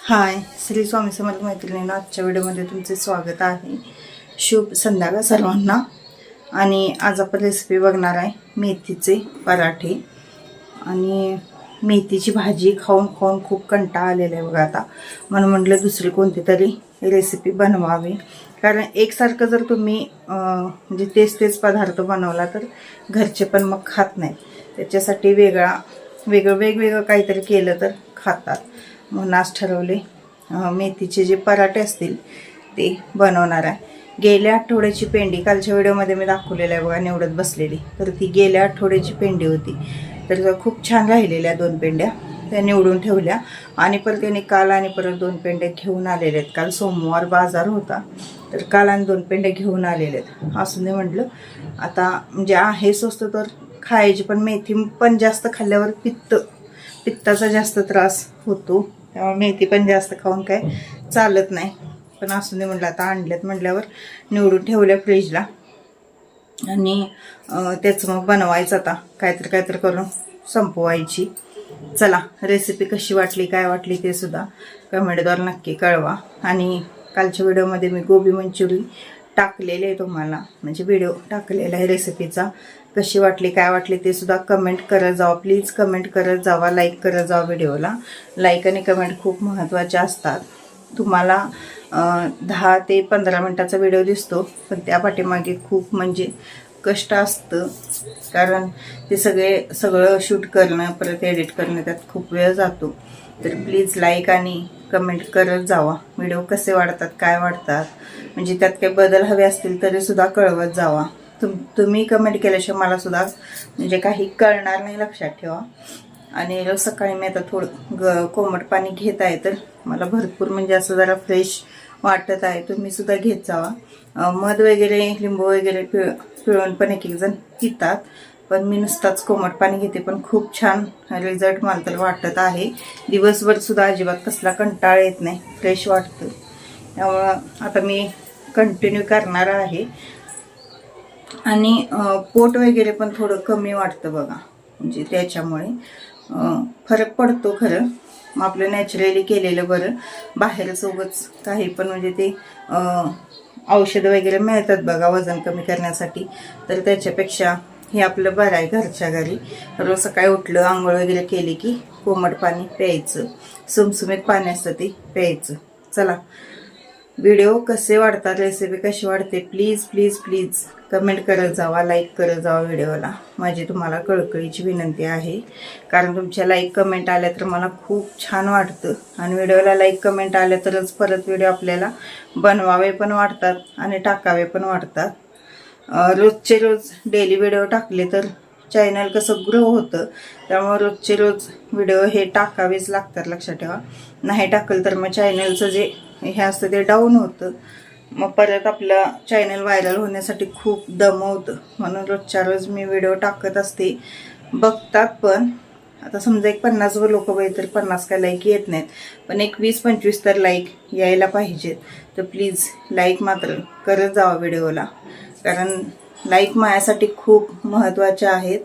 हाय, श्री स्वामी समर्थ मैत्रिणींनो, आजच्या व्हिडिओमध्ये तुमचे स्वागत आहे. शुभ संध्याकाळ सर्वांना. आणि आज आपण रेसिपी बघणार आहे मेथीचे पराठे. आणि मेथीची भाजी खाऊन खाऊन खूप कंटाळा आलेला आहे बघा आता. म्हणून म्हटलं दुसरी कोणती तरी रेसिपी बनवावी, कारण एकसारखं जर तुम्ही म्हणजे तेच पदार्थ बनवला तर घरचे पण मग खात नाही. त्याच्यासाठी वेगवेगळं काहीतरी केलं तर खातात. म्हणून आज ठरवले मेथीचे जे पराठे असतील ते बनवणार आहे. गेल्या आठवड्याची पेंडी कालच्या व्हिडिओमध्ये मी दाखवलेलं आहे बघा, निवडत बसलेली. तर ती गेल्या आठवड्याची पेंडी होती. तर खूप छान राहिलेल्या 2 पेंड्या त्या निवडून ठेवल्या. आणि परत त्याने काल आणि परत 2 पेंड्या घेऊन आलेले आहेत. काल सोमवार बाजार होता, तर काल आणि 2 पेंड्या घेऊन आलेले आहेत. असून दे म्हटलं, आता म्हणजे आहे स्वस्त तर खायची, पण मेथी पण जास्त खाल्ल्यावर पित्ताचा जास्त त्रास होतो. त्यामुळे मेथी पण जास्त खाऊन काय चालत नाही. पण असून दे म्हटलं, आता आणल्यात म्हटल्यावर निवडून ठेवल्या फ्रीजला. आणि त्याचं मग बनवायचं आता काहीतरी करून संपवायची. चला, रेसिपी कशी वाटली काय वाटली ते सुद्धा कमेंटद्वारे नक्की कळवा. आणि कालच्या व्हिडिओमध्ये मी गोबी मंचुरी टाकलेले आहे तुम्हाला, म्हणजे व्हिडिओ टाकलेला आहे रेसिपीचा. कशी वाटली काय वाटली ते सुद्धा कमेंट करत जावा. प्लीज कमेंट करत जावा, लाईक करत जावा. व्हिडिओला लाईक आणि कमेंट खूप महत्त्वाच्या असतात. तुम्हाला 10 ते 15 मिनटाचा व्हिडिओ दिसतो, पण त्या पाठीमागे खूप म्हणजे कष्ट असतं. कारण ते सगळं शूट करणं, परत एडिट करणं, त्यात खूप वेळ जातो. तर प्लीज लाईक आणि कमेंट करत जावा. व्हिडिओ कसे वाटतात काय वाटतात, म्हणजे त्यात काही बदल हवे असतील तरी सुद्धा कळवत जावा. तुम्ही कमेंट केल्याशिवाय मला सुद्धा म्हणजे काही कळणार नाही, लक्षात ठेवा. आणि रोज सकाळी मी आता थोडं कोमट पाणी घेत आहे, तर मला भरपूर म्हणजे असं जरा फ्रेश वाटत आहे. तुम्ही सुद्धा घेत जावा. मध वगैरे, लिंबू वगैरे पिळून पण एक जण पितात, पण मी नुसताच कोमट पाणी घेते. पण खूप छान रिझल्ट मला तर वाटत आहे. दिवसभर सुद्धा अजिबात कसला कंटाळा येत नाही, फ्रेश वाटतं. त्यामुळं आता मी कंटिन्यू करणार आहे. आणि पोट वगैरे पण थोडं कमी वाटतं बघा, म्हणजे त्याच्यामुळे फरक पडतो खरं. मग आपलं नॅचरली केलेलं बरं. बाहेरच उगाच काही पण म्हणजे ते औषधं वगैरे मिळतात बघा वजन कमी करण्यासाठी, तर त्याच्यापेक्षा हे आपलं बरं आहे घरच्या घरी. रोज सकाळी उठलं, आंघोळ वगैरे केली की कोमट पाणी प्यायचं, सुमसुमीत पाणी असतं ते प्यायचं. चला, व्हिडिओ कसे वाटतात, रेसिपी कशी वाटते, प्लीज कमेंट करत जावा, लाईक करत जावा. व्हिडिओला माझी तुम्हाला कळकळीची विनंती आहे. कारण तुमच्या लाईक कमेंट आल्या तर मला खूप छान वाटतं. आणि व्हिडिओला लाईक कमेंट आल्या तरच परत व्हिडिओ आपल्याला बनवावे पण वाटतात आणि टाकावे पण वाटतात. रोजचे रोज डेली व्हिडिओ टाकले तर चॅनल कसं ग्रो होतं. त्यामुळे रोजचे रोज व्हिडिओ हे टाकावेच लागतात, लक्षात ठेवा. नाही टाकलं तर मग चॅनलचं जे हे असतं ते डाऊन होतं. मग परत आपलं चॅनल व्हायरल होण्यासाठी खूप दमवतं. म्हणून रोजच्या रोज मी व्हिडिओ टाकत असते. बघतात पण, आता समजा एक 50 लोक बघितले तर 50 काय लाईक येत नाहीत, पण एक 20-25 तर लाईक यायला पाहिजेत. तर प्लीज लाईक मात्र करत जावा व्हिडिओला, कारण लाईक माझ्यासाठी खूप महत्त्वाचे आहेत.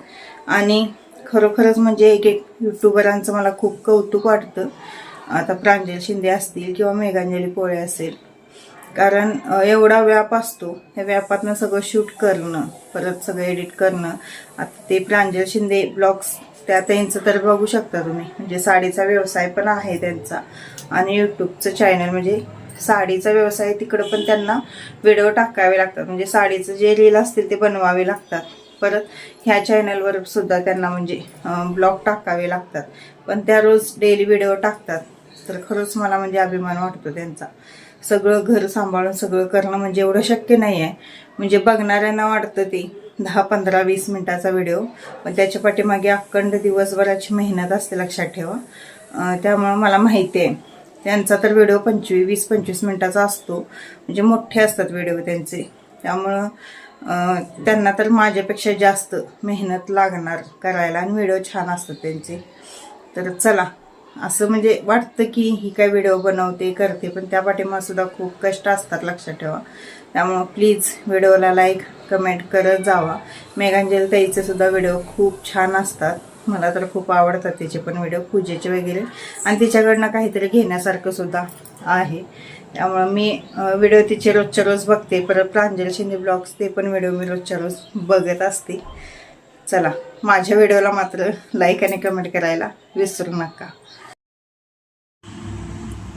आणि खरोखरच म्हणजे एक यूट्यूबरांचं मला खूप कौतुक वाटतं. आता प्रांजल शिंदे असतील किंवा मेघांजली कोळे असेल, कारण एवढा व्याप असतो. ह्या व्यापातनं सगळं शूट करणं, परत सगळं एडिट करणं. आता ते प्रांजल शिंदे ब्लॉग्स त्यांचं तर बघू शकता तुम्ही, म्हणजे साडीचा व्यवसाय पण आहे त्यांचा. आणि यूट्यूबचं चॅनल म्हणजे साडीचा व्यवसाय, तिकडं पण त्यांना व्हिडिओ टाकावे लागतात. म्हणजे साडीचं जे रील असतील ते बनवावे लागतात. परत ह्या चॅनलवर सुद्धा त्यांना म्हणजे ब्लॉग टाकावे लागतात. पण त्या रोज डेली व्हिडिओ टाकतात. तर खरंच मला म्हणजे अभिमान वाटतो त्यांचा. सगळं घर सांभाळून सगळं करणं म्हणजे एवढं शक्य नाही आहे. म्हणजे बघणाऱ्यांना वाटतं ते 10, 15, 20 मिनिटाचा व्हिडिओ, पण त्याच्या पाठीमागे अखंड दिवसभराची मेहनत असते, लक्षात ठेवा. त्यामुळं मला माहिती आहे. त्यांचा तर व्हिडिओ 20-25 मिनिटाचा असतो, म्हणजे मोठे असतात व्हिडिओ त्यांचे. त्यामुळं त्यांना तर माझ्यापेक्षा जास्त मेहनत लागणार करायला, आणि व्हिडिओ छान असतात त्यांचे. तर चला, असं म्हणजे वाटतं की ही काय व्हिडिओ बनवते करते, पण त्या पाठीमागे सुद्धा खूप कष्ट असतात, लक्षात ठेवा. त्यामुळं प्लीज व्हिडिओला लाईक कमेंट करत जावा. मेघांजली ताईचे सुद्धा व्हिडिओ खूप छान असतात. मला तर खूप आवडतात तिचे पण व्हिडिओ पूजेचे वगैरे, आणि तिच्याकडनं काहीतरी घेण्यासारखं सुद्धा आहे. त्यामुळं मी व्हिडिओ तिचे रोजच्या रोज बघते. परत प्रांजल शिंदे ब्लॉग्स ते पण व्हिडिओ मी रोजच्या रोज बघत असते. चला, माझ्या व्हिडिओला मात्र लाईक आणि कमेंट करायला विसरू नका.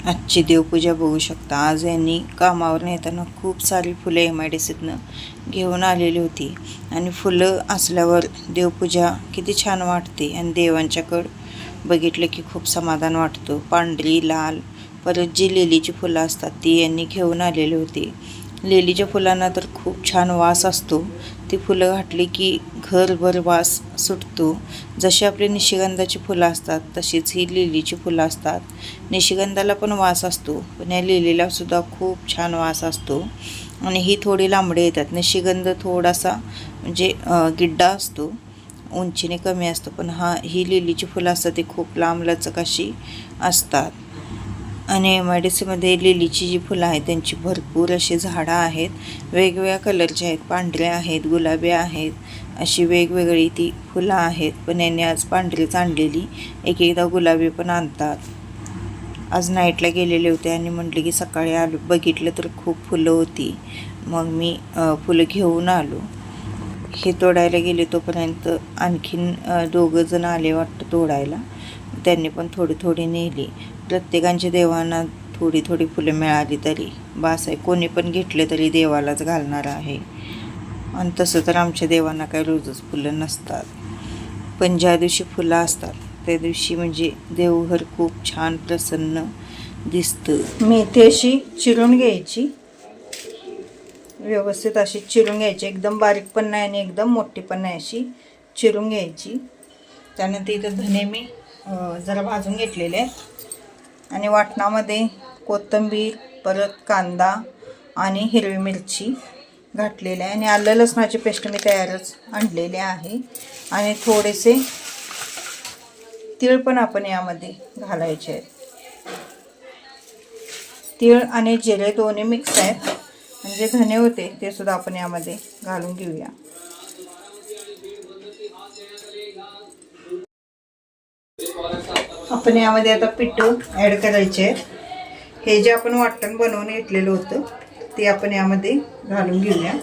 आजची देवपूजा बघू शकता. आज यांनी कामावर येताना खूप सारी फुलं MIDCतनं घेऊन आलेली होती, आणि फुलं असल्यावर देवपूजा किती छान वाटते, आणि देवांच्याकडं बघितलं की खूप समाधान वाटतं. पांढरी, लाल, परत जी लिलीची फुलं असतात ती यांनी घेऊन आलेली होती. लिलीच्या फुलांना तर खूप छान वास असतो. ती फुलं घातली की घरभर वास सुटतो. जशी आपली निशिगंधाची फुलं असतात तशीच ही लिलीची फुलं असतात. निशिगंधाला पण वास असतो, पण या लिलीला सुद्धा खूप छान वास असतो. आणि ही थोडी लांबडी येतात. निशिगंध थोडासा म्हणजे गिड्डा असतो, उंचीने कमी असतो, पण ही लिलीची फुलं असतात ती खूप लांब लचक अशी असतात. आणि MIDCमध्ये लिलीची जी फुलं आहेत त्यांची भरपूर अशी झाडं आहेत. वेगवेगळ्या कलरची आहेत, पांढऱ्या आहेत, गुलाबी आहेत, अशी वेगवेगळी ती फुलं आहेत. पण यांनी आज पांढरीच आणलेली, एक एकदा गुलाबी पण आणतात. आज नाईटला गेलेले होते आणि म्हटले की सकाळी आलो, बघितलं तर खूप फुलं होती. मग मी फुलं घेऊन आलो. हे तोडायला गेले तोपर्यंत आणखीन 2 जण आले वाटतं तोडायला. त्यांनी पण थोडी थोडी नेली. प्रत्येकांच्या देवांना थोडी थोडी फुलं मिळाली तरी बास आहे. कोणी पण घेतले तरी देवालाच घालणार आहे. आणि तसं तर आमच्या देवांना काही रोजच फुलं नसतात, पण ज्या दिवशी फुलं असतात त्या दिवशी म्हणजे देवघर खूप छान प्रसन्न दिसतं. मेथी अशी चिरून घ्यायची, व्यवस्थित अशी चिरून घ्यायची. एकदम बारीक पण नाही आणि एकदम मोठी पण नाही, अशी चिरून घ्यायची. त्यानंतर इथं धने मी जरा भाजून घेतलेले आहेत, आणि वाटणामध्ये कोथिंबीर, परत कांदा आणि हिरवी मिरची घातलेली आहे, आणि आलं लसणाची पेस्ट मी तयारच आणलेली आहे. आणि थोडेसे तीळ पण आपण यामध्ये घालायचे आहेत. तीळ आणि जिरे दोन्ही मिक्स आहेत, म्हणजे धने होते ते सुद्धा आपण यामध्ये घालून घेऊया. आपण यामध्ये आता पिठं ॲड करायचे आहेत. हे जे आपण वाटण बनवून घेतलेलं होतं ते आपण यामध्ये घालून घेऊया.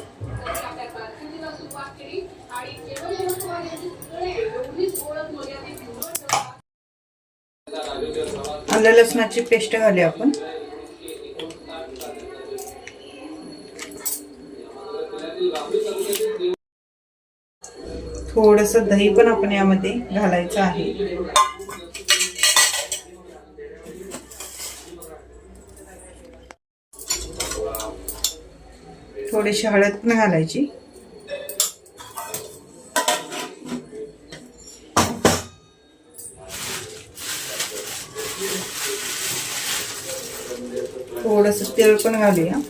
आलं लसणाची पेस्ट घालूया आपण. थोडंसं दही पण आपण यामध्ये घालायचं आहे. थोडीशी हळद पण घालायची. थोडंसं तेल पण घालूया.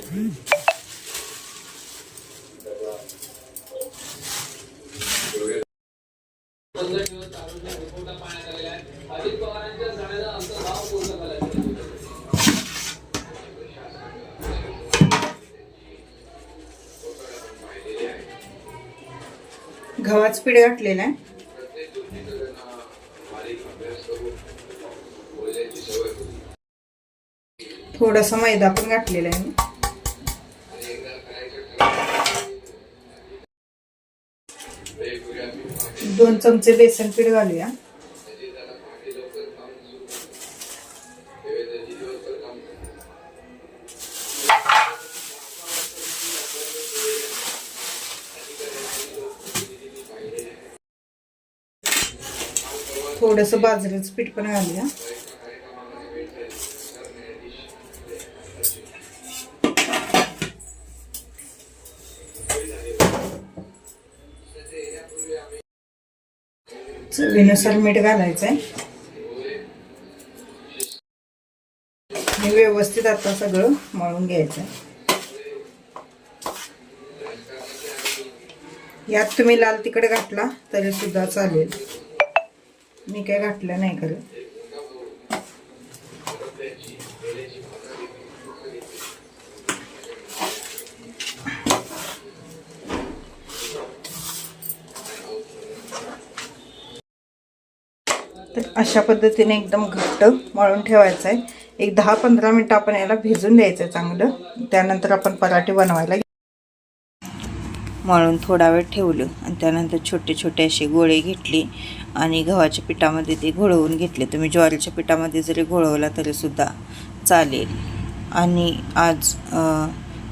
गव्हाचं पीठ घातलेलं आहे. थोडासा मैदा पण घातलेला आहे. 2 चमचे बेसन पीठ घालूया. थोडंसं बाजरीचं पीठ पण घालूया. चवीनुसार मीठ घालायचं आहे. हे व्यवस्थित आता सगळं मळून घ्यायचं आहे. यात तुम्ही लाल तिखट घातला तरी सुद्धा चालेल, मी काय घातलं नाही खरं. अशा पद्धतीने एकदम घट्ट मळून ठेवायचं आहे. एक 10-15 मिनटं आपण याला भिजून द्यायचं आहे चांगलं. त्यानंतर आपण पराठे बनवायला मळून थोडा वेळ ठेवलं आणि त्यानंतर छोटे छोटे असे गोळे घेतले आणि गव्हाच्या पिठामध्ये ते घोळवून घेतले. तुम्ही ज्वारीच्या पिठामध्ये जरी घोळवला तरीसुद्धा चालेल. आणि आज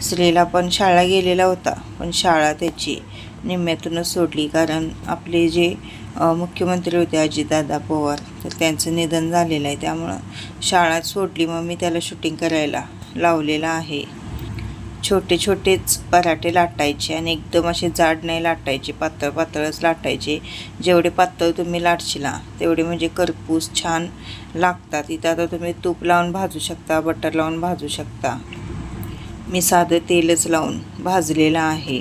श्रीला पण शाळा गेलेला होता, पण शाळा त्याची निम्म्यातूनच सोडली, कारण आपले जे मुख्यमंत्री होते अजितदादा पवार, तर त्यांचं निधन झालेलं आहे. त्यामुळं शाळा सोडली. मग मी त्याला शूटिंग करायला लावलेलं आहे. छोटे छोटेच पराठे लाटायचे आणि एकदम असे जाड नाही लाटायचे, पातळ पातळच लाटायचे. जेवढे पातळ तुम्ही लाटशिला तेवढे म्हणजे करपूस छान लागतात. इथं आता तुम्ही तूप लावून भाजू शकता, बटर लावून भाजू शकता. मी साधं तेलच लावून भाजलेलं आहे.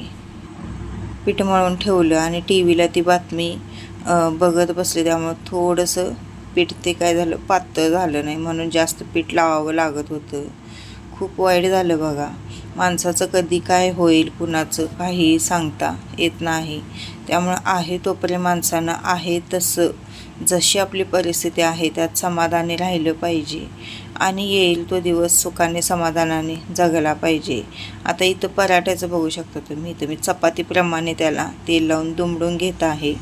पीठ मळून ठेवलं आणि टी व्हीला ती बातमी बघत बसले. त्यामुळं थोडंसं पीठ ते काय झालं, पातळ झालं नाही, म्हणून जास्त पीठ लावावं लागत होतं. खूप वाईट झालं बघा. माणसाचं कधी काय होईल कुणाचं काही सांगता येत नाही. त्यामुळं आहे तोपर्यंत माणसानं आहे तसं, जशी आपली परिस्थिती आहे त्यात समाधानी राहिलं पाहिजे आणि येईल तो दिवस सुखाने समाधानाने जगला पाहिजे. आता इथं पराठ्याचं बघू शकता तुम्ही. इथं मी चपातीप्रमाणे त्याला तेल लावून दुमडून घेत आहे.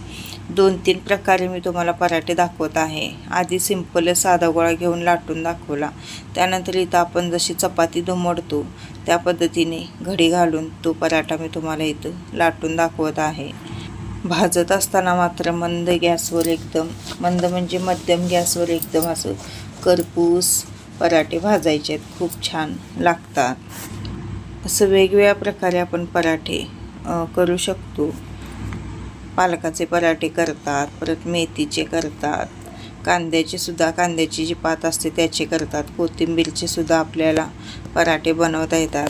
2-3 प्रकारे मी तुम्हाला पराठे दाखवत आहे. आधी सिंपल साधा गोळा घेऊन लाटून दाखवला. त्यानंतर इथं आपण जशी चपाती दुमडतो त्या पद्धतीने घडी घालून तो पराठा मी तुम्हाला इथं लाटून दाखवत आहे. भाजत असताना मात्र मंद गॅसवर, एकदम मंद म्हणजे मध्यम गॅसवर एकदम असं करपूस पराठे भाजायचे आहेत. खूप छान लागतात. असं वेगवेगळ्या प्रकारे आपण पराठे करू शकतो. पालकाचे पराठे करतात, परत मेथीचे करतात, कांद्याची जी पात असते त्याचे करतात, कोथिंबीरचे सुद्धा आपल्याला पराठे बनवता येतात.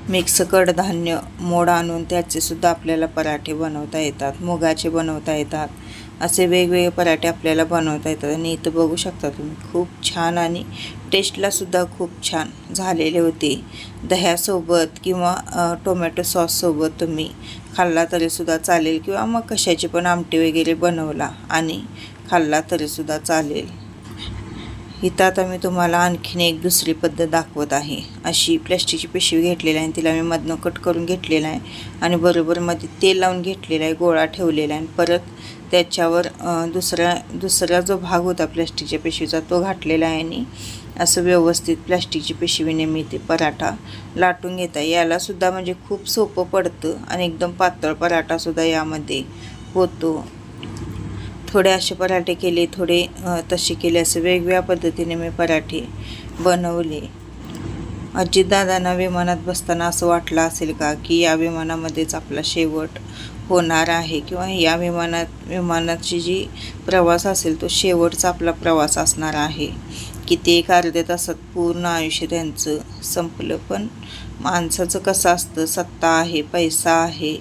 मिक्स कडधान्य मोड आणून त्याचे सुद्धा आपल्याला पराठे बनवता येतात, मुगाचे बनवता येतात. असे वेगवेगळे पराठे आपल्याला बनवता येतात. आणि इथं बघू शकता तुम्ही, खूप छान आणि टेस्टलासुद्धा खूप छान झालेले होते. दह्यासोबत किंवा टोमॅटो सॉससोबत तुम्ही खाल्ला तरीसुद्धा चालेल, किंवा मग कशाची पण आमटी वगैरे बनवला आणि खाल्ला तरीसुद्धा चालेल. इथं आता मी तुम्हाला आणखीन एक दुसरी पद्धत दाखवत आहे. अशी प्लॅस्टिकची पिशवी घेतलेली आहे, तिला मी मधनं कट करून घेतलेला आहे आणि बरोबर मध्ये तेल लावून घेतलेला आहे, गोळा ठेवलेला आहे. परत त्याच्यावर दुसरा जो भाग होता प्लॅस्टिकच्या पिशवीचा तो घातलेला आहे आणि असं व्यवस्थित प्लॅस्टिकची पिशवीने मी ते पराठा लाटून घेत आहे. यालासुद्धा म्हणजे खूप सोपं पडतं आणि एकदम पातळ पराठासुद्धा यामध्ये होतो. थोडे असे पराठे केले, थोडे तसे केले, असं वेगवेगळ्या पद्धतीने मी पराठे बनवले. अजितदादांना विमानात बसताना असं वाटलं असेल का की या विमानामध्येच आपला शेवट होणार आहे, किंवा या विमानाची जी प्रवास असेल तो शेवटचा आपला प्रवास असणार आहे. किती एक अर्ध्या तासात पूर्ण आयुष्य त्यांचं संपलं. पण माणसाचं कसं असतं, सत्ता आहे, पैसा आहे,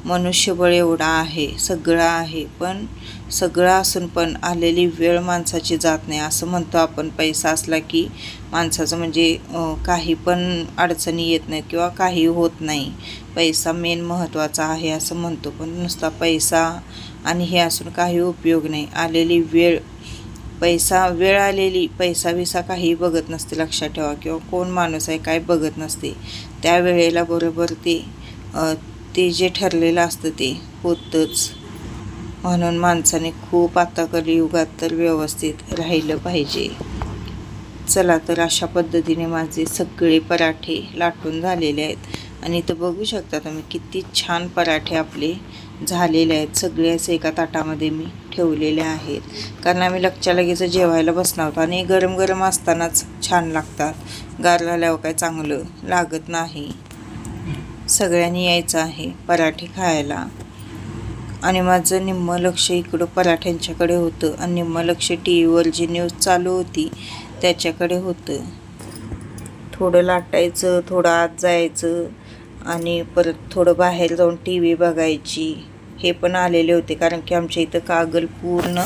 मनुष्यबळ एवढा आहे, सगळं आहे, पण सगळं असून पण आलेली वेळ माणसाची जात नाही. असं म्हणतो आपण, पैसा असला की माणसाचं म्हणजे काही पण अडचणी येत नाहीत किंवा काही होत नाही. पैसा मेन महत्त्वाचा आहे असं म्हणतो, पण नुसता पैसा आणि हे असून काही उपयोग नाही. आलेली वेळ, वेळ आलेली, पैसा बिसा काही बघत नसते, लक्षात ठेवा. किंवा कोण माणूस आहे काय बघत नसते. त्या वेळेला बरोबर ते जे ठरलेलं असतं ते होतंच. म्हणून माणसाने खूप आता कलियुगात तर व्यवस्थित राहिलं पाहिजे. चला तर अशा पद्धतीने माझे सगळे पराठे लाटून झालेले आहेत. आणि इथं बघू शकता तुम्ही किती छान पराठे आपले झालेले आहेत. सगळे असे एका ताटामध्ये मी ठेवलेले आहेत, कारण आम्ही लगेच जेवायला बसणार होतो. आणि गरम गरम असतानाच छान लागतात, गार झाल्यावर काय चांगलं लागत नाही. सगळ्यांनी यायचं आहे पराठे खायला. आणि माझं निम्मं लक्ष इकडं पराठ्यांच्याकडे होतं आणि निम्मं लक्ष टी व्हीवर जी न्यूज चालू होती त्याच्याकडे होतं. थोडं लाटायचं, थोडं आत जायचं आणि परत थोडं बाहेर जाऊन टी व्ही बघायची. हे पण आलेले होते, कारण की आमच्या इथं कागल पूर्ण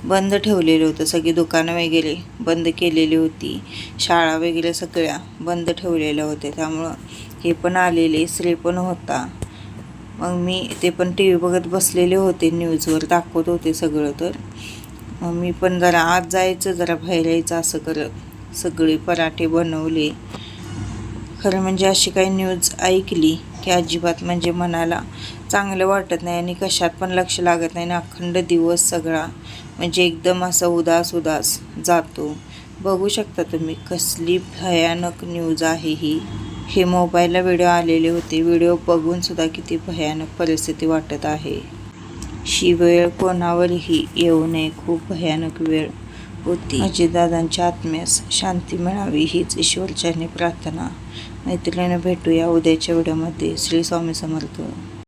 बंद ठेवलेलं होतं. सगळी दुकानं वगैरे बंद केलेली होती, शाळा वगैरे सगळ्या बंद ठेवलेल्या होत्या. त्यामुळं हे पण आलेले, श्री पण होता. मग मी ते पण टी व्ही बघत बसलेले होते, न्यूजवर दाखवत होते सगळं. तर मग मी पण जरा आज जायचं, जरा बाहेर यायचं असं करत सगळे पराठे बनवले. खरं म्हणजे अशी काही न्यूज ऐकली की अजिबात म्हणजे मनाला चांगलं वाटत नाही आणि कशात पण लक्ष लागत नाही ना. अखंड दिवस सगळा म्हणजे एकदम असा उदास उदास जातो. बघू शकता तुम्ही कसली भयानक न्यूज आहे ही. हे मोबाईलला व्हिडिओ आलेले होते. व्हिडिओ बघून सुद्धा किती भयानक परिस्थिती वाटत आहे. ही वेळ कोणावरही येऊ नये. खूप भयानक वेळ होती. अजितदादांच्या आत्म्यास शांती मिळावी हीच ईश्वरचरणी प्रार्थना. मैत्रिणीने भेटूया उद्याच्या व्हिडिओमध्ये. श्री स्वामी समर्थ.